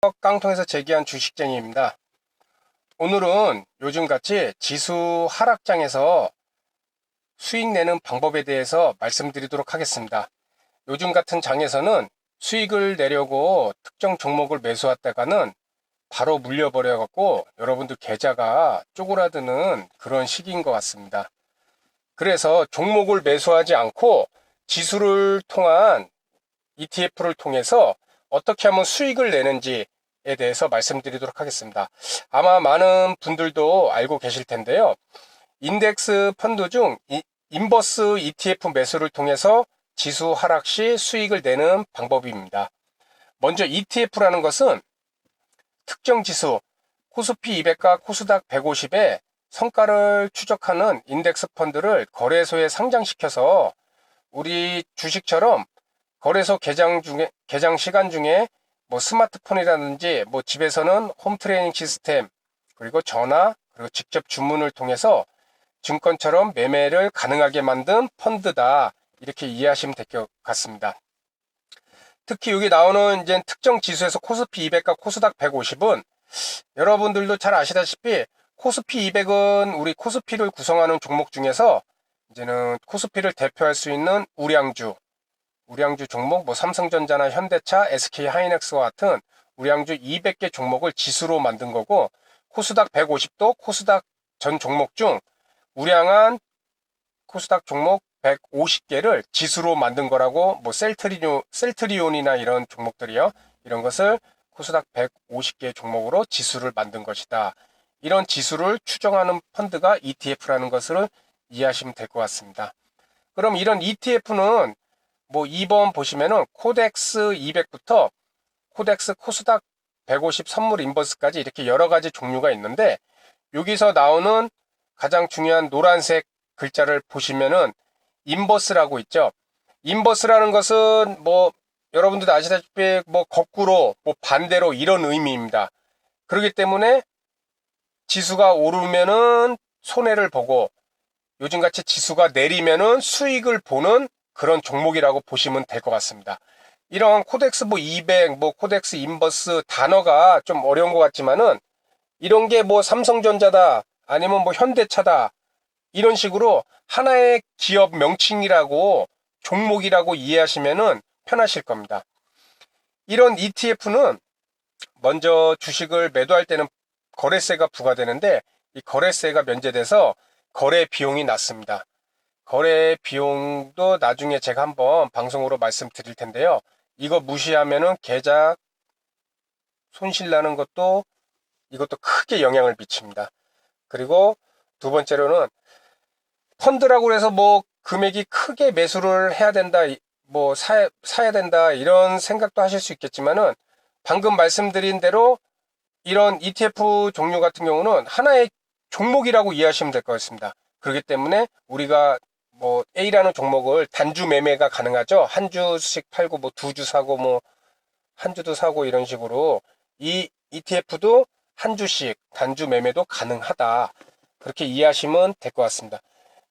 깡통에서 제기한 주식쟁이입니다. 오늘은 요즘같이 지수 하락장에서 수익 내는 방법에 대해서 말씀드리도록 하겠습니다. 요즘 같은 장에서는 수익을 내려고 특정 종목을 매수했다가는 바로 물려버려 갖고 여러분들 계좌가 쪼그라드는 그런 시기인 것 같습니다. 그래서 종목을 매수하지 않고 지수를 통한 ETF를 통해서 어떻게 하면 수익을 내는지에 대해서 말씀드리도록 하겠습니다. 아마 많은 분들도 알고 계실 텐데요. 인덱스 펀드 중 인버스 ETF 매수를 통해서 지수 하락 시 수익을 내는 방법입니다. 먼저 ETF라는 것은 특정 지수 코스피 200과 코스닥 150의 성과를 추적하는 인덱스 펀드를 거래소에 상장시켜서 우리 주식처럼 거래소 개장 시간 중에 뭐 스마트폰이라든지 뭐 집에서는 홈 트레이닝 시스템 그리고 전화 그리고 직접 주문을 통해서 증권처럼 매매를 가능하게 만든 펀드다. 이렇게 이해하시면 될 것 같습니다. 특히 여기 나오는 이제 특정 지수에서 코스피 200과 코스닥 150은 여러분들도 잘 아시다시피 코스피 200은 우리 코스피를 구성하는 종목 중에서 이제는 코스피를 대표할 수 있는 우량주 종목, 뭐 삼성전자나 현대차, SK하이닉스와 같은 우량주 200개 종목을 지수로 만든 거고, 코스닥 150도 코스닥 전 종목 중 우량한 코스닥 종목 150개를 지수로 만든 거라고, 뭐 셀트리온이나 이런 종목들이요. 이런 것을 코스닥 150개 종목으로 지수를 만든 것이다. 이런 지수를 추정하는 펀드가 ETF라는 것을 이해하시면 될 것 같습니다. 그럼 이런 ETF는 뭐 2번 보시면은 코덱스 200부터 코덱스 코스닥 150 선물 인버스까지 이렇게 여러 가지 종류가 있는데, 여기서 나오는 가장 중요한 노란색 글자를 보시면은 인버스라고 있죠. 인버스라는 것은 뭐 여러분들도 아시다시피 뭐 거꾸로 뭐 반대로 이런 의미입니다. 그렇기 때문에 지수가 오르면은 손해를 보고 요즘같이 지수가 내리면은 수익을 보는 그런 종목이라고 보시면 될 것 같습니다. 이런 코덱스 뭐 200, 뭐 코덱스 인버스 단어가 좀 어려운 것 같지만은 이런 게 뭐 삼성전자다 아니면 뭐 현대차다 이런 식으로 하나의 기업 명칭이라고 종목이라고 이해하시면은 편하실 겁니다. 이런 ETF는 먼저 주식을 매도할 때는 거래세가 부과되는데 이 거래세가 면제돼서 거래 비용이 낮습니다. 거래 비용도 나중에 제가 한번 방송으로 말씀드릴 텐데요. 이거 무시하면은 계좌 손실 나는 것도 이것도 크게 영향을 미칩니다. 그리고 두 번째로는 펀드라고 해서 뭐 금액이 크게 매수를 해야 된다, 뭐 사야 된다 이런 생각도 하실 수 있겠지만은 방금 말씀드린 대로 이런 ETF 종류 같은 경우는 하나의 종목이라고 이해하시면 될 것 같습니다. 그렇기 때문에 우리가 뭐 A라는 종목을 단주 매매가 가능하죠. 한 주씩 팔고 뭐 두 주 사고 뭐 한 주도 사고 이런 식으로 이 ETF도 한 주씩 단주 매매도 가능하다. 그렇게 이해하시면 될 것 같습니다.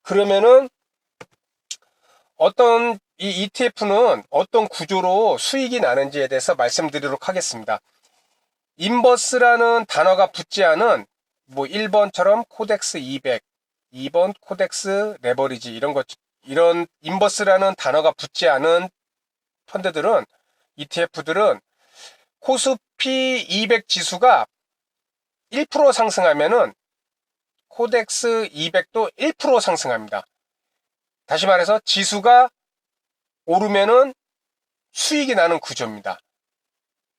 그러면은 어떤 이 ETF는 어떤 구조로 수익이 나는지에 대해서 말씀드리도록 하겠습니다. 인버스라는 단어가 붙지 않은 뭐 1번처럼 코덱스 200, 2번 코덱스 레버리지 이런 인버스라는 단어가 붙지 않은 펀드들은 ETF들은 코스피 200 지수가 1% 상승하면은 코덱스 200도 1% 상승합니다. 다시 말해서 지수가 오르면은 수익이 나는 구조입니다.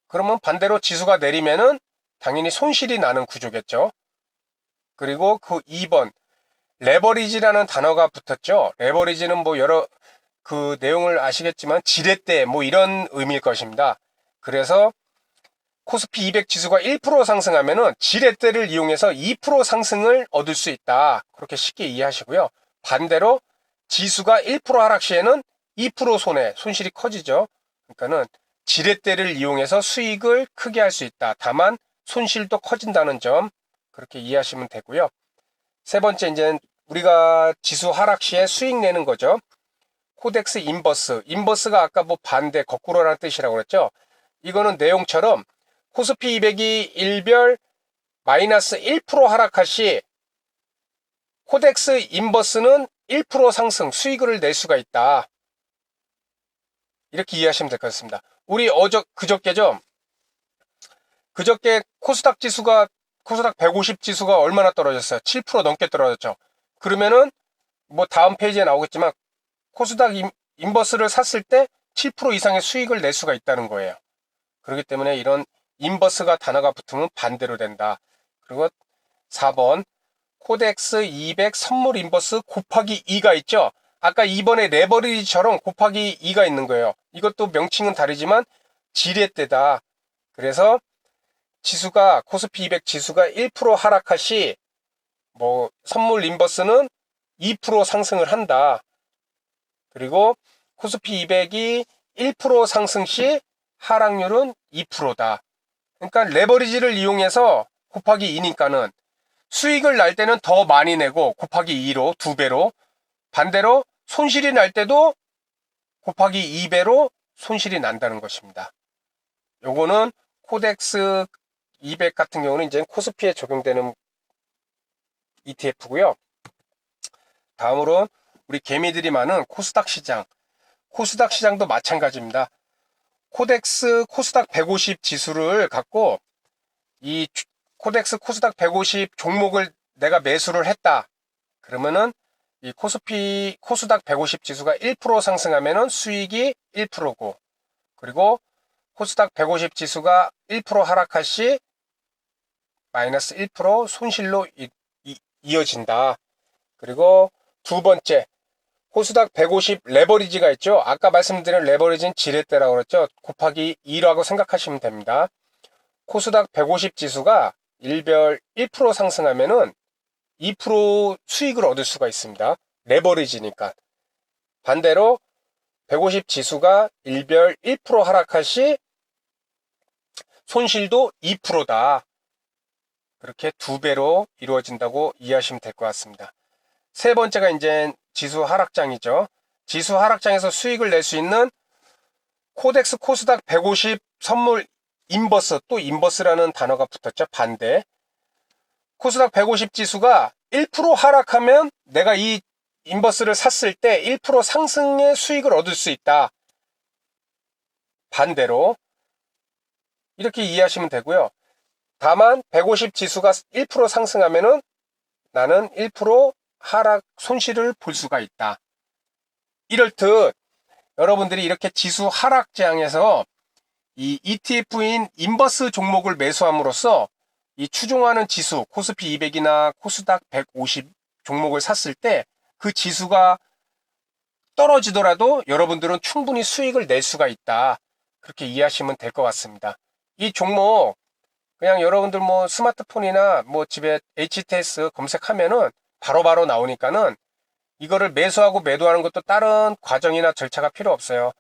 그러면 반대로 지수가 내리면은 당연히 손실이 나는 구조겠죠. 그리고 그 2번 레버리지라는 단어가 붙었죠. 레버리지는 뭐 여러 그 내용을 아시겠지만 지렛대 뭐 이런 의미일 것입니다. 그래서 코스피 200 지수가 1% 상승하면은 지렛대를 이용해서 2% 상승을 얻을 수 있다. 그렇게 쉽게 이해하시고요. 반대로 지수가 1% 하락 시에는 2% 손실이 커지죠. 그러니까는 지렛대를 이용해서 수익을 크게 할 수 있다. 다만 손실도 커진다는 점 그렇게 이해하시면 되고요. 세 번째 이제 우리가 지수 하락 시에 수익 내는 거죠. 코덱스 인버스. 인버스가 아까 뭐 반대 거꾸로라는 뜻이라고 그랬죠. 이거는 내용처럼 코스피 200이 일별 마이너스 1% 하락할 시 코덱스 인버스는 1% 상승 수익을 낼 수가 있다. 이렇게 이해하시면 될 것 같습니다. 우리 그저께죠. 그저께 코스닥 150 지수가 얼마나 떨어졌어요? 7% 넘게 떨어졌죠. 그러면은 뭐 다음 페이지에 나오겠지만 코스닥 인버스를 샀을 때 7% 이상의 수익을 낼 수가 있다는 거예요. 그렇기 때문에 이런 인버스가 단어가 붙으면 반대로 된다. 그리고 4번 코덱스 200 선물 인버스 곱하기 2가 있죠. 아까 2번에 레버리지처럼 곱하기 2가 있는 거예요. 이것도 명칭은 다르지만 지렛대다. 그래서 지수가 코스피 200 지수가 1% 하락할 시 뭐 선물 인버스는 2% 상승을 한다. 그리고 코스피 200이 1% 상승 시 하락률은 2%다. 그러니까 레버리지를 이용해서 곱하기 2니까는 수익을 날 때는 더 많이 내고 곱하기 2로 2배로, 반대로 손실이 날 때도 곱하기 2배로 손실이 난다는 것입니다. 요거는 코덱스 200 같은 경우는 이제 코스피에 적용되는 ETF고요. 다음으로 우리 개미들이 많은 코스닥 시장. 코스닥 시장도 마찬가지입니다. 코스닥 150 지수를 갖고 이 코스닥 150 종목을 내가 매수를 했다. 그러면은 이 코스닥 150 지수가 1% 상승하면은 수익이 1%고, 그리고 코스닥 150 지수가 1% 하락할 시 마이너스 1% 손실로 이어진다. 그리고 두 번째, 코스닥 150 레버리지가 있죠. 아까 말씀드린 레버리지는 지렛대라고 그랬죠. 곱하기 2라고 생각하시면 됩니다. 코스닥 150 지수가 일별 1% 상승하면은 2% 수익을 얻을 수가 있습니다. 레버리지니까. 반대로 150 지수가 일별 1% 하락할 시 손실도 2%다. 그렇게 2배로 이루어진다고 이해하시면 될 것 같습니다. 세 번째가 이제 지수 하락장이죠. 지수 하락장에서 수익을 낼 수 있는 코덱스 코스닥 150 선물 인버스, 또 인버스라는 단어가 붙었죠. 반대. 코스닥 150 지수가 1% 하락하면 내가 이 인버스를 샀을 때 1% 상승의 수익을 얻을 수 있다. 반대로 이렇게 이해하시면 되고요. 다만 150 지수가 1% 상승하면은 나는 1% 하락 손실을 볼 수가 있다. 이럴듯 여러분들이 이렇게 지수 하락장에서 이 ETF인 인버스 종목을 매수함으로써 이 추종하는 지수 코스피 200이나 코스닥 150 종목을 샀을 때 그 지수가 떨어지더라도 여러분들은 충분히 수익을 낼 수가 있다. 그렇게 이해하시면 될 것 같습니다. 이 종목 그냥 여러분들 뭐 스마트폰이나 뭐 집에 HTS 검색하면은 바로바로 나오니까는 이거를 매수하고 매도하는 것도 다른 과정이나 절차가 필요 없어요.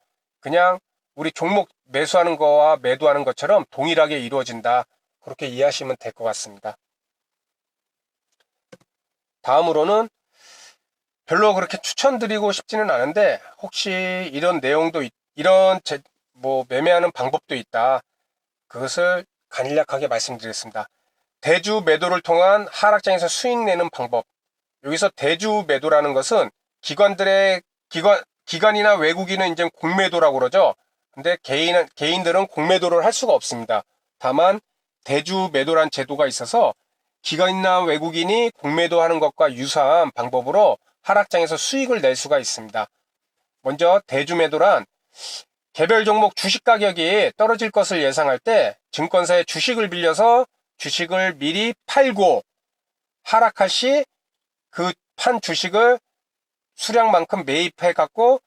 그냥 우리 종목 매수하는 거와 매도하는 것처럼 동일하게 이루어진다. 그렇게 이해하시면 될 것 같습니다. 다음으로는 별로 그렇게 추천드리고 싶지는 않은데 혹시 이런 내용도 이런 매매하는 방법도 있다. 그것을 간략하게 말씀드리겠습니다. 대주 매도를 통한 하락장에서 수익 내는 방법. 여기서 대주 매도라는 것은 기관이나 외국인은 이제 공매도라고 그러죠. 근데 개인들은 공매도를 할 수가 없습니다. 다만 대주 매도란 제도가 있어서 기관이나 외국인이 공매도 하는 것과 유사한 방법으로 하락장에서 수익을 낼 수가 있습니다. 먼저 대주 매도란 개별 종목 주식 가격이 떨어질 것을 예상할 때 증권사의 주식을 빌려서 주식을 미리 팔고 하락할 시 그 판 주식을 수량만큼 매입해 갖고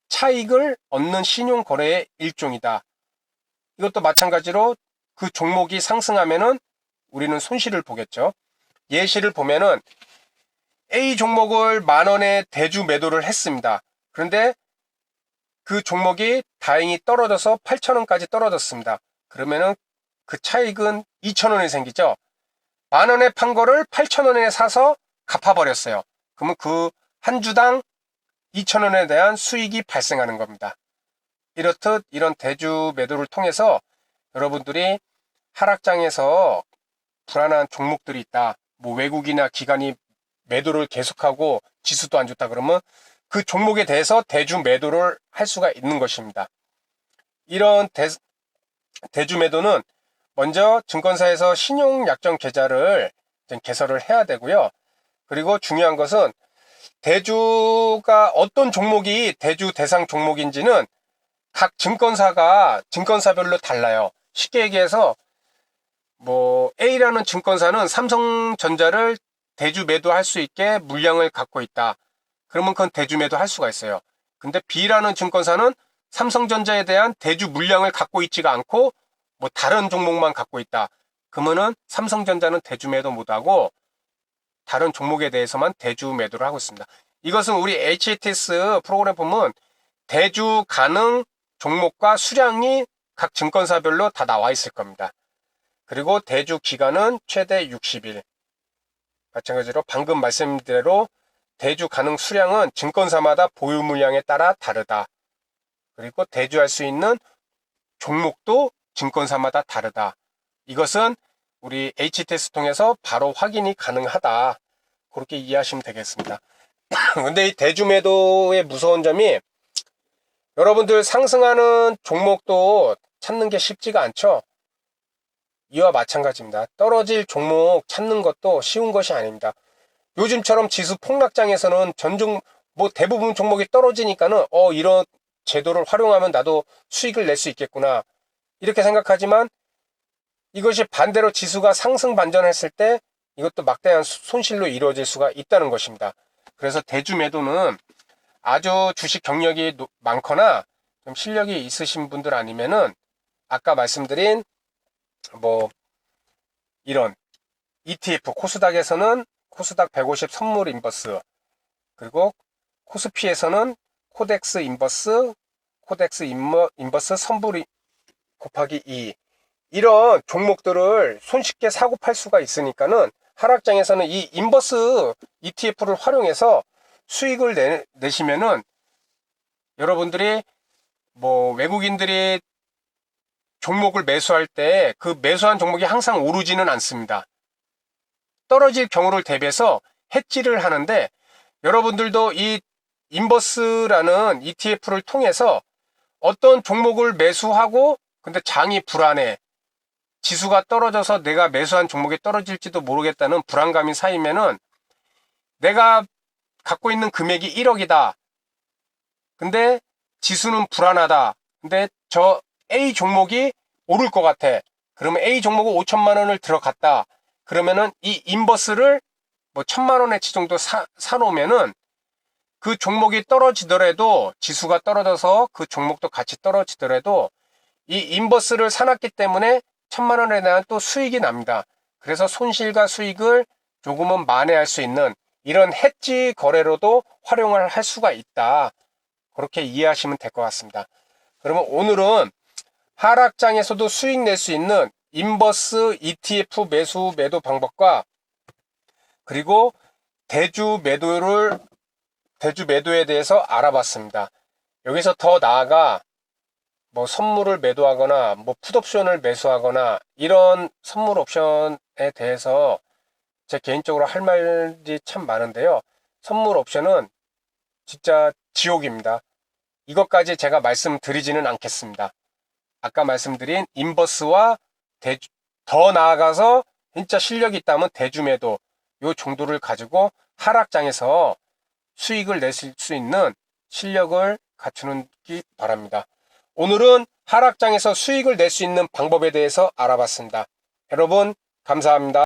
차익을 얻는 신용 거래의 일종이다. 이것도 마찬가지로 그 종목이 상승하면은 우리는 손실을 보겠죠. 예시를 보면은 A 종목을 10,000원에 대주 매도를 했습니다. 그런데 그 종목이 다행히 떨어져서 8,000원까지 떨어졌습니다. 그러면은 그 차익은 2,000원이 생기죠. 10,000원에 판 거를 8,000원에 사서 갚아버렸어요. 그러면 그 한 주당 2,000원에 대한 수익이 발생하는 겁니다. 이렇듯 이런 대주 매도를 통해서 여러분들이 하락장에서 불안한 종목들이 있다. 뭐 외국이나 기관이 매도를 계속하고 지수도 안 좋다 그러면 그 종목에 대해서 대주 매도를 할 수가 있는 것입니다. 이런 대주 매도는 먼저 증권사에서 신용약정 계좌를 개설을 해야 되고요. 그리고 중요한 것은 대주가 어떤 종목이 대주 대상 종목인지는 각 증권사별로 달라요. 쉽게 얘기해서 뭐 A라는 증권사는 삼성전자를 대주 매도할 수 있게 물량을 갖고 있다. 그러면 그건 대주 매도할 수가 있어요. 근데 B라는 증권사는 삼성전자에 대한 대주 물량을 갖고 있지가 않고 뭐 다른 종목만 갖고 있다. 그러면은 삼성전자는 대주 매도 못하고 다른 종목에 대해서만 대주 매도를 하고 있습니다. 이것은 우리 HTS 프로그램 보면 대주 가능 종목과 수량이 각 증권사별로 다 나와 있을 겁니다. 그리고 대주 기간은 최대 60일. 마찬가지로 방금 말씀드린 대로 대주 가능 수량은 증권사마다 보유 물량에 따라 다르다. 그리고 대주할 수 있는 종목도 증권사마다 다르다. 이것은 우리 HTS 통해서 바로 확인이 가능하다. 그렇게 이해하시면 되겠습니다. 근데 이 대주 매도의 무서운 점이 여러분들 상승하는 종목도 찾는 게 쉽지가 않죠. 이와 마찬가지입니다. 떨어질 종목 찾는 것도 쉬운 것이 아닙니다. 요즘처럼 지수 폭락장에서는 뭐 대부분 종목이 떨어지니까는 이런 제도를 활용하면 나도 수익을 낼 수 있겠구나 이렇게 생각하지만 이것이 반대로 지수가 상승 반전했을 때 이것도 막대한 손실로 이루어질 수가 있다는 것입니다. 그래서 대주 매도는 아주 주식 경력이 많거나 좀 실력이 있으신 분들 아니면은 아까 말씀드린 뭐 이런 ETF 코스닥에서는 코스닥 150 선물 인버스, 그리고 코스피에서는 코덱스 인버스, 인버스 선불 곱하기 2 이런 종목들을 손쉽게 사고 팔 수가 있으니까는 하락장에서는 이 인버스 ETF를 활용해서 수익을 내시면은 여러분들이 뭐 외국인들이 종목을 매수할 때 그 매수한 종목이 항상 오르지는 않습니다. 떨어질 경우를 대비해서 해지를 하는데 여러분들도 이 인버스라는 ETF를 통해서 어떤 종목을 매수하고 근데 장이 불안해. 지수가 떨어져서 내가 매수한 종목이 떨어질지도 모르겠다는 불안감이 쌓이면은 내가 갖고 있는 금액이 1억이다. 근데 지수는 불안하다. 근데 저 A 종목이 오를 것 같아. 그러면 A 종목은 5천만 원을 들어갔다. 그러면은 이 인버스를 뭐 1,000만 원어치 정도 사놓으면은 그 종목이 떨어지더라도 지수가 떨어져서 그 종목도 같이 떨어지더라도 이 인버스를 사놨기 때문에 1,000만 원에 대한 또 수익이 납니다. 그래서 손실과 수익을 조금은 만회할 수 있는 이런 해지 거래로도 활용을 할 수가 있다. 그렇게 이해하시면 될 것 같습니다. 그러면 오늘은 하락장에서도 수익 낼 수 있는 인버스 ETF 매도 방법과 그리고 대주 매도에 대해서 알아봤습니다. 여기서 더 나아가 뭐 선물을 매도하거나 뭐 풋옵션을 매수하거나 이런 선물 옵션에 대해서 제 개인적으로 할 말이 참 많은데요. 선물 옵션은 진짜 지옥입니다. 이것까지 제가 말씀드리지는 않겠습니다. 아까 말씀드린 인버스와 더 나아가서 진짜 실력이 있다면 대주매도 요 정도를 가지고 하락장에서 수익을 내실 수 있는 실력을 갖추기 바랍니다. 오늘은 하락장에서 수익을 낼 수 있는 방법에 대해서 알아봤습니다. 여러분 감사합니다.